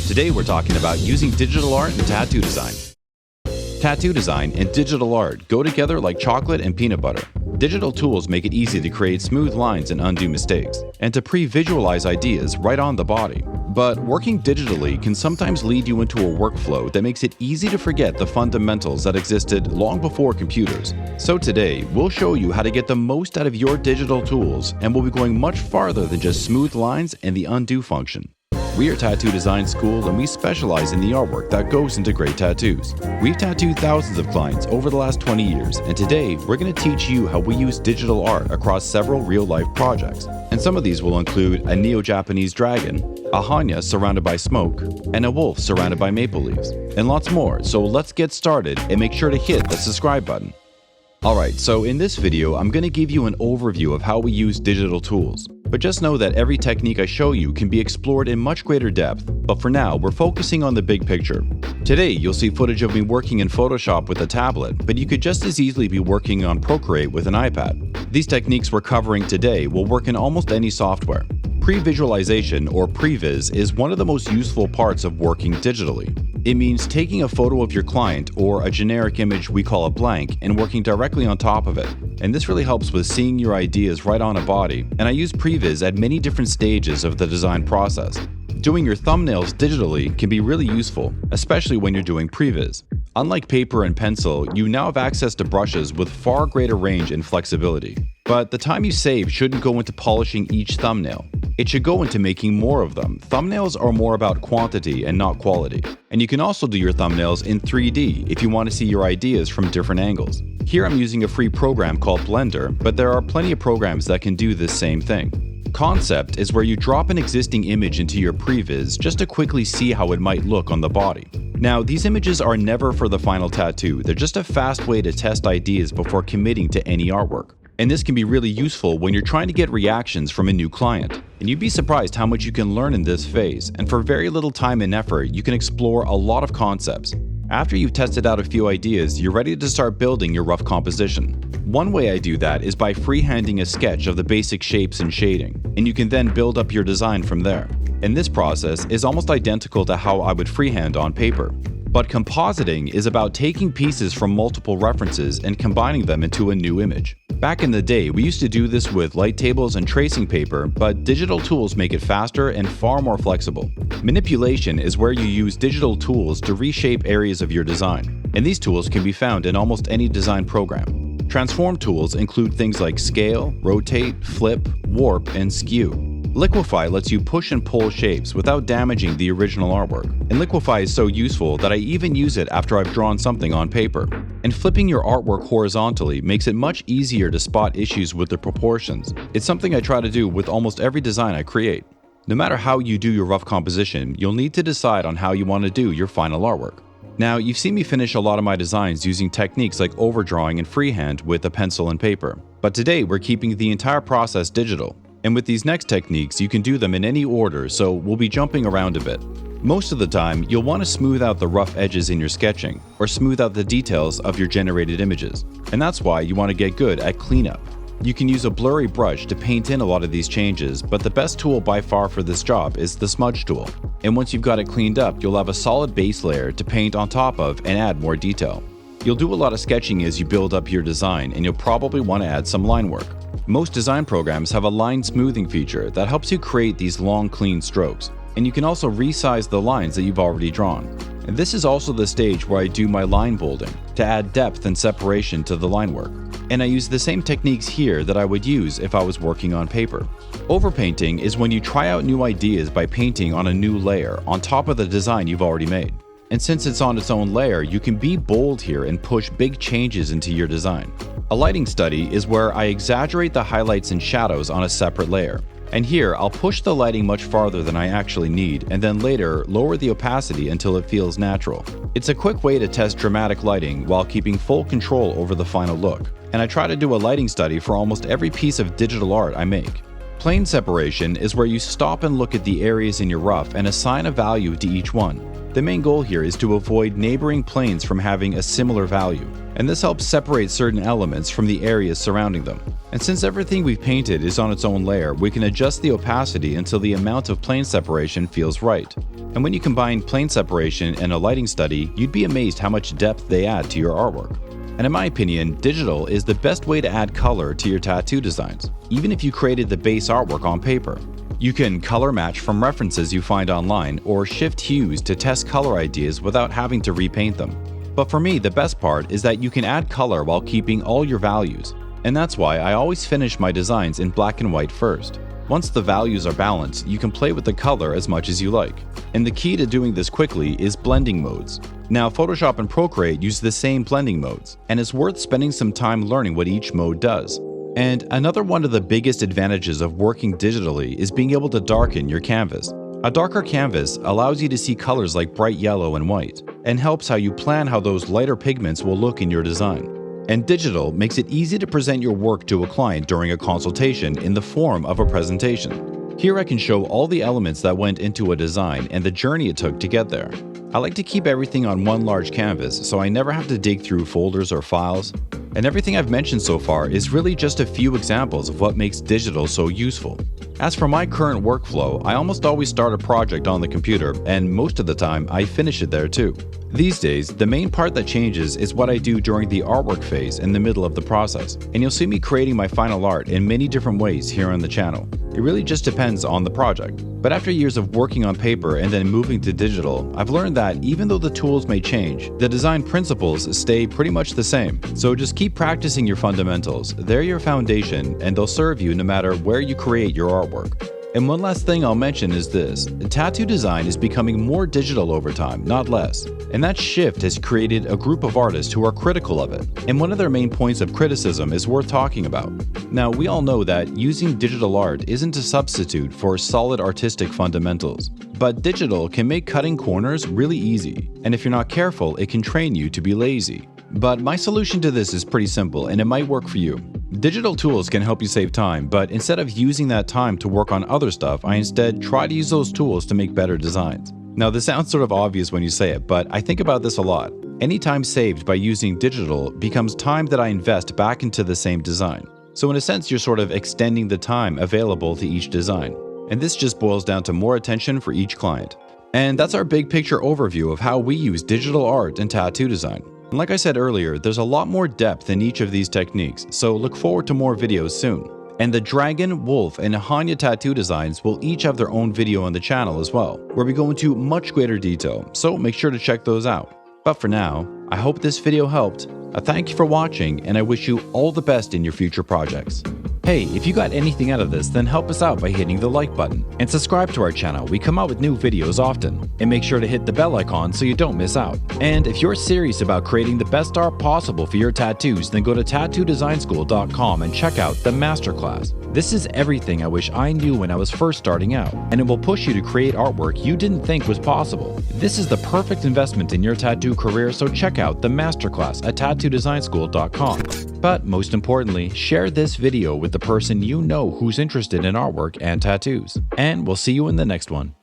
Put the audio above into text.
Today we're talking about using digital art and tattoo design. Tattoo design and digital art go together like chocolate and peanut butter. Digital tools make it easy to create smooth lines and undo mistakes, and to pre-visualize ideas right on the body. But working digitally can sometimes lead you into a workflow that makes it easy to forget the fundamentals that existed long before computers. So today, we'll show you how to get the most out of your digital tools, and we'll be going much farther than just smooth lines and the undo function. We are Tattoo Design School, and we specialize in the artwork that goes into great tattoos. We've tattooed thousands of clients over the last 20 years, and today we're going to teach you how we use digital art across several real-life projects. And some of these will include a Neo-Japanese dragon, a Hannya surrounded by smoke, and a wolf surrounded by maple leaves, and lots more. So let's get started, and make sure to hit the subscribe button. Alright, so in this video, I'm going to give you an overview of how we use digital tools. But just know that every technique I show you can be explored in much greater depth, but for now, we're focusing on the big picture. Today, you'll see footage of me working in Photoshop with a tablet, but you could just as easily be working on Procreate with an iPad. These techniques we're covering today will work in almost any software. Previsualization, or Previs, is one of the most useful parts of working digitally. It means taking a photo of your client, or a generic image we call a blank, and working directly on top of it. And this really helps with seeing your ideas right on a body, and I use Previs at many different stages of the design process. Doing your thumbnails digitally can be really useful, especially when you're doing Previs. Unlike paper and pencil, you now have access to brushes with far greater range and flexibility. But the time you save shouldn't go into polishing each thumbnail. It should go into making more of them. Thumbnails are more about quantity and not quality. And you can also do your thumbnails in 3D if you want to see your ideas from different angles. Here I'm using a free program called Blender, but there are plenty of programs that can do this same thing. Concept is where you drop an existing image into your Previs just to quickly see how it might look on the body. Now, these images are never for the final tattoo. They're just a fast way to test ideas before committing to any artwork. And this can be really useful when you're trying to get reactions from a new client. And you'd be surprised how much you can learn in this phase, and for very little time and effort, you can explore a lot of concepts. After you've tested out a few ideas, you're ready to start building your rough composition. One way I do that is by freehanding a sketch of the basic shapes and shading, and you can then build up your design from there. And this process is almost identical to how I would freehand on paper. But compositing is about taking pieces from multiple references and combining them into a new image. Back in the day, we used to do this with light tables and tracing paper, but digital tools make it faster and far more flexible. Manipulation is where you use digital tools to reshape areas of your design, and these tools can be found in almost any design program. Transform tools include things like scale, rotate, flip, warp, and skew. Liquify lets you push and pull shapes without damaging the original artwork. And Liquify is so useful that I even use it after I've drawn something on paper. And flipping your artwork horizontally makes it much easier to spot issues with the proportions. It's something I try to do with almost every design I create. No matter how you do your rough composition, you'll need to decide on how you want to do your final artwork. Now, you've seen me finish a lot of my designs using techniques like overdrawing and freehand with a pencil and paper. But today, we're keeping the entire process digital. And with these next techniques, you can do them in any order, so we'll be jumping around a bit. Most of the time, you'll want to smooth out the rough edges in your sketching, or smooth out the details of your generated images. And that's why you want to get good at cleanup. You can use a blurry brush to paint in a lot of these changes, but the best tool by far for this job is the smudge tool. And once you've got it cleaned up, you'll have a solid base layer to paint on top of and add more detail. You'll do a lot of sketching as you build up your design, and you'll probably want to add some line work. Most design programs have a line smoothing feature that helps you create these long, clean strokes. And you can also resize the lines that you've already drawn. And this is also the stage where I do my line bolding to add depth and separation to the line work. And I use the same techniques here that I would use if I was working on paper. Overpainting is when you try out new ideas by painting on a new layer on top of the design you've already made. And since it's on its own layer, you can be bold here and push big changes into your design. A lighting study is where I exaggerate the highlights and shadows on a separate layer. And here, I'll push the lighting much farther than I actually need, and then later lower the opacity until it feels natural. It's a quick way to test dramatic lighting while keeping full control over the final look. And I try to do a lighting study for almost every piece of digital art I make. Plane separation is where you stop and look at the areas in your rough and assign a value to each one. The main goal here is to avoid neighboring planes from having a similar value, and this helps separate certain elements from the areas surrounding them. And since everything we've painted is on its own layer, we can adjust the opacity until the amount of plane separation feels right. And when you combine plane separation and a lighting study, you'd be amazed how much depth they add to your artwork. And in my opinion, digital is the best way to add color to your tattoo designs, even if you created the base artwork on paper. You can color match from references you find online or shift hues to test color ideas without having to repaint them. But for me, the best part is that you can add color while keeping all your values. And that's why I always finish my designs in black and white first. Once the values are balanced, you can play with the color as much as you like. And the key to doing this quickly is blending modes. Now, Photoshop and Procreate use the same blending modes, and it's worth spending some time learning what each mode does. And another one of the biggest advantages of working digitally is being able to darken your canvas. A darker canvas allows you to see colors like bright yellow and white, and helps how you plan how those lighter pigments will look in your design. And digital makes it easy to present your work to a client during a consultation in the form of a presentation. Here I can show all the elements that went into a design and the journey it took to get there. I like to keep everything on one large canvas so I never have to dig through folders or files. And everything I've mentioned so far is really just a few examples of what makes digital so useful. As for my current workflow, I almost always start a project on the computer, and most of the time I finish it there too. These days, the main part that changes is what I do during the artwork phase in the middle of the process, and you'll see me creating my final art in many different ways here on the channel. It really just depends on the project. But after years of working on paper and then moving to digital, I've learned that even though the tools may change, the design principles stay pretty much the same. So just keep practicing your fundamentals. They're your foundation, and they'll serve you no matter where you create your artwork. And one last thing I'll mention is this: tattoo design is becoming more digital over time, not less. And that shift has created a group of artists who are critical of it. And one of their main points of criticism is worth talking about. Now, we all know that using digital art isn't a substitute for solid artistic fundamentals. But digital can make cutting corners really easy. And if you're not careful, it can train you to be lazy. But my solution to this is pretty simple, and it might work for you. Digital tools can help you save time, but instead of using that time to work on other stuff, I instead try to use those tools to make better designs. Now, this sounds sort of obvious when you say it, but I think about this a lot. Any time saved by using digital becomes time that I invest back into the same design. So in a sense, you're sort of extending the time available to each design. And this just boils down to more attention for each client. And that's our big picture overview of how we use digital art and tattoo design. And like I said earlier, there's a lot more depth in each of these techniques, so look forward to more videos soon. And the dragon, wolf, and Hannya tattoo designs will each have their own video on the channel as well, where we go into much greater detail, so make sure to check those out. But for now, I hope this video helped. I thank you for watching, and I wish you all the best in your future projects. Hey, if you got anything out of this, then help us out by hitting the like button. And subscribe to our channel, we come out with new videos often. And make sure to hit the bell icon so you don't miss out. And if you're serious about creating the best art possible for your tattoos, then go to tattoodesignschool.com and check out the masterclass. This is everything I wish I knew when I was first starting out, and it will push you to create artwork you didn't think was possible. This is the perfect investment in your tattoo career, so check out the masterclass at tattoodesignschool.com. But most importantly, share this video with the person you know who's interested in artwork and tattoos. And we'll see you in the next one.